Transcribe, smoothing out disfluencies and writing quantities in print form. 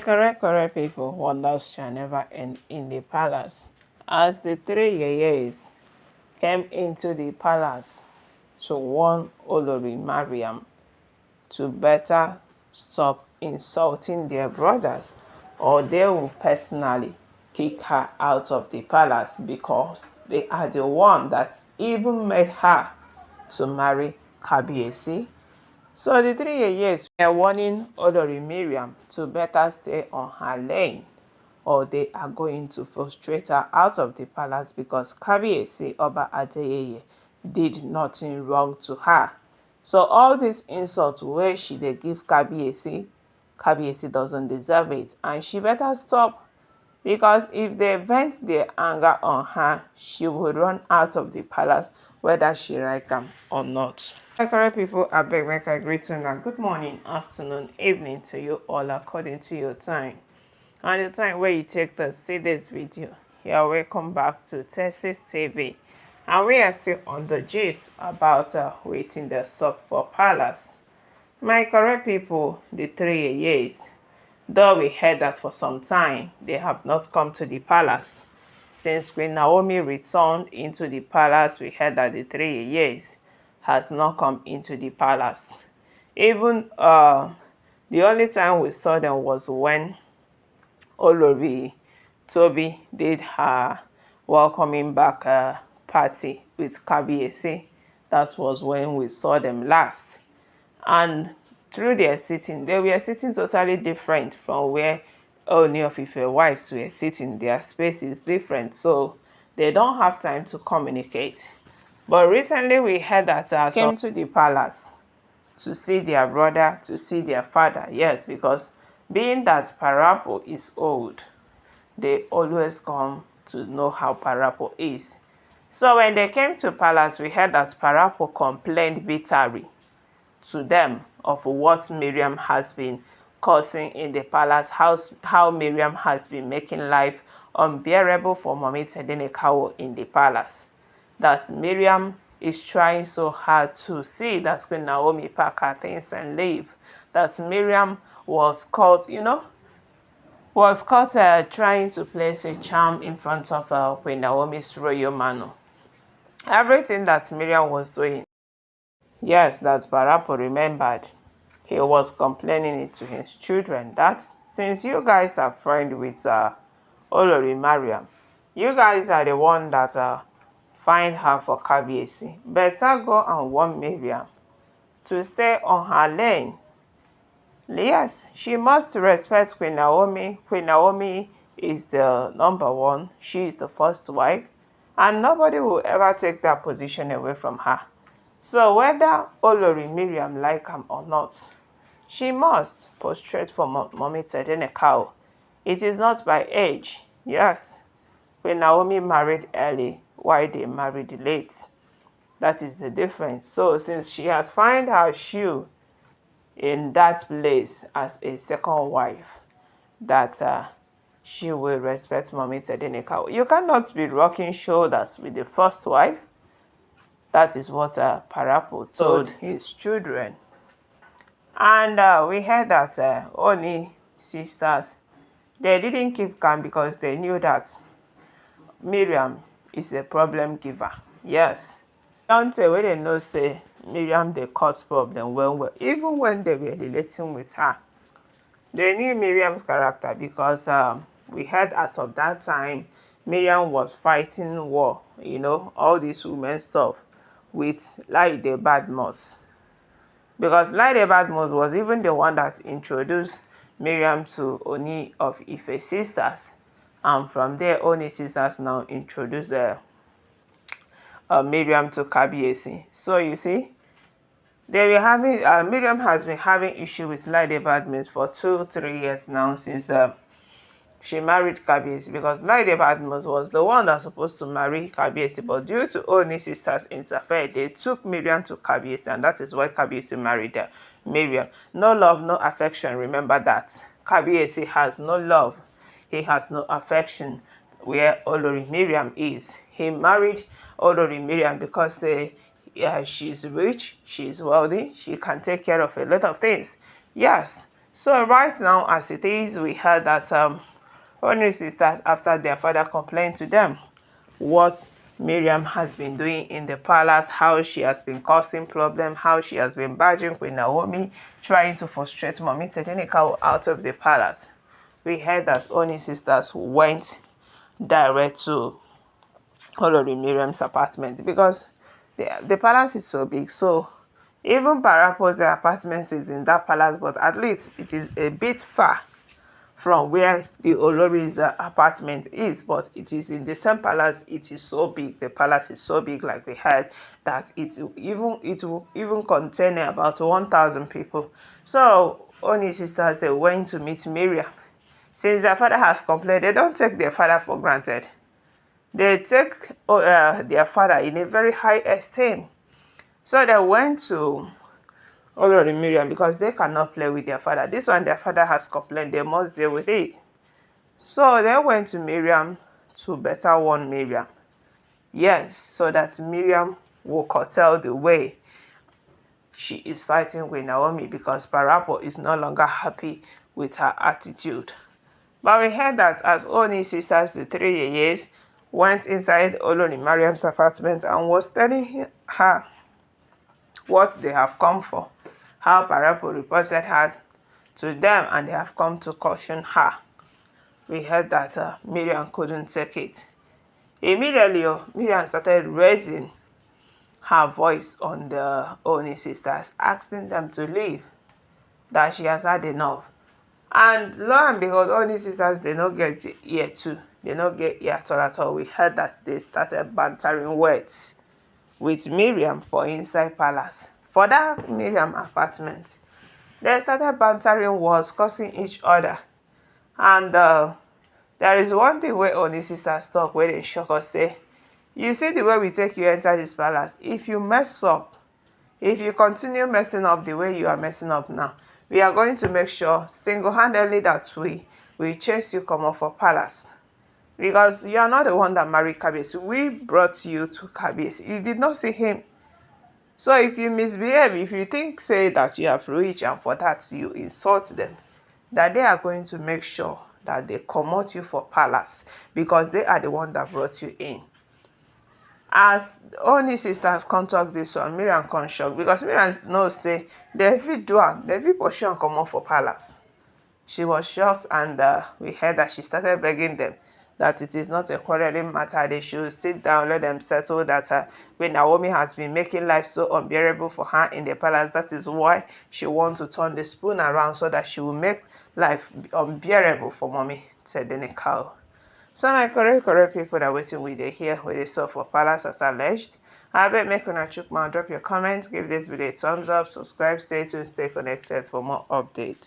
Correct people, wonders shall never end in the palace. As the three yeyes came into the palace to warn Olori Mariam to better stop insulting their brothers, or they will personally kick her out of the palace because they are the one that even made her to marry Kabiesi. So the 3 years were warning Olori Miriam to better stay on her lane, or they are going to frustrate her out of the palace because Kabiyesi Oba Adeyeye did nothing wrong to her. So all these insults wey she dey give Kabiyesi, Kabiyesi doesn't deserve it, and she better stop, because if they vent their anger on her, she will run out of the palace whether she like am or not. My correct people, abeg make I greet una good morning, afternoon, evening to you all according to your time and the time where you take to see this video. You are welcome back to Texas TV, and we are still on the gist about waiting the sup for palace. My correct people, the 3 years, though we heard that for some time they have not come to the palace. Since Queen Naomi returned into the palace, we heard that the 3 years has not come into the palace. Even the only time we saw them was when Olori Toby did her welcoming back party with Kabiyesi. That was when we saw them last. And through their sitting, they were sitting totally different from where oniofife's wives were sitting. Their space is different, so they don't have time to communicate. But recently we heard that some came to the palace to see their brother, to see their father. Yes, because being that Parapo is old, they always come to know how Parapo is. So when they came to palace, we heard that Parapo complained bitterly to them of what Miriam has been causing in the palace, how Miriam has been making life unbearable for Mommy Tedenekawo in the palace. That Miriam is trying so hard to see that Queen Naomi pack her things and leave. That Miriam was caught, trying to place a charm in front of Queen Naomi's royal manor. Everything that Miriam was doing, yes, that Parapo remembered. He was complaining it to his children that since you guys are friends with Olori Mariam, you guys are the one that find her for Kabiyesi. Better go and warn Miriam to stay on her lane. Yes, she must respect Queen Naomi. Queen Naomi is the number one. She is the first wife, and nobody will ever take that position away from her. So whether Olori Miriam like him or not, she must prostrate for Mommy Tedenekawo. It is not by age. Yes, when Naomi married early, why they married late? That is the difference. So since she has found her shoe in that place as a second wife, that she will respect Mommy Tedenekawo. You cannot be rocking shoulders with the first wife. That is what Parapo told his children. And we heard that Oni sisters, they didn't keep calm because they knew that Miriam is a problem giver. Yes. Don't say when they know say Miriam they cause problem well. Even when they were relating with her, they knew Miriam's character because we heard as of that time, Miriam was fighting war, all this women stuff with Laide Badmus. Because Laide Badmus was even the one that introduced Miriam to Oni of Ife sisters. And from there, Oni sisters now introduced Miriam to Kabiyesi. So you see, they were having Miriam has been having issue with Laide Badmus for 2-3 years now since she married Kabiyesi, because Laide Badmus was the one that was supposed to marry Kabiyesi, but due to Oni sisters interfere, they took Miriam to Kabiyesi, and that is why Kabiyesi married Miriam. No love, no affection. Remember that. Kabiyesi has no love. He has no affection where Olori Miriam is. He married Olori Miriam because she's rich, she's wealthy, she can take care of a lot of things. Yes, So right now, as it is, we heard that Ooni sisters, after their father complained to them what Miriam has been doing in the palace, how she has been causing problems, how she has been badgering Queen Naomi, trying to frustrate Mommy Tedenika out of the palace. We heard that Ooni sisters went direct to Olori Miriam's apartment because the palace is so big. So even Parapo's apartment is in that palace, but at least it is a bit far from where the Olori's apartment is, but it is in the same palace. It is so big. The palace is so big, like we heard, that it will even contain about 1,000 people. So Oni sisters, they went to meet Miriam. Since their father has complained, they don't take their father for granted. They take their father in a very high esteem. So they went to Olori Miriam because they cannot play with their father. This one, their father has complained. They must deal with it. So they went to Miriam to better warn Miriam. Yes, so that Miriam will curtail the way she is fighting with Naomi because Parapo is no longer happy with her attitude. But we heard that as Ooni sisters, the three yeyes, went inside Olori Mariam's apartment and was telling her what they have come for, how Parapo reported her to them and they have come to caution her. We heard that Miriam couldn't take it. Immediately, Miriam started raising her voice on the Ooni sisters, asking them to leave, that she has had enough. And lo and behold, Ooni sisters, they don't get ear too. They don't get ear at all. We heard that they started bantering words with Miriam for inside palace. For that Miriam apartment, they started bantering words, cursing each other. And there is one thing where Ooni sisters talk where they shock us, say, you see the way we take you enter this palace. If you mess up, if you continue messing up the way you are messing up now, we are going to make sure single-handedly that we chase you come off for palace. Because you are not the one that married Kabiyesi. We brought you to Kabiyesi. You did not see him. So if you misbehave, if you think, say, that you have rich and for that you insult them, that they are going to make sure that they comot you for palace because they are the one that brought you in. As Ooni sisters come talk this one, Miriam come shock because Miriam knows say they fit do am, they fit pursue am comot for palace. She was shocked and we heard that she started begging them that it is not a quarreling matter. They should sit down, let them settle that when Naomi has been making life so unbearable for her in the palace, that is why she wants to turn the spoon around so that she will make life unbearable for Mommy Tedeneka. So my correct people that waiting with they here with they saw for palace as alleged. I bet make una chook mouth, drop your comments, give this video a thumbs up, subscribe, stay tuned, stay connected for more updates.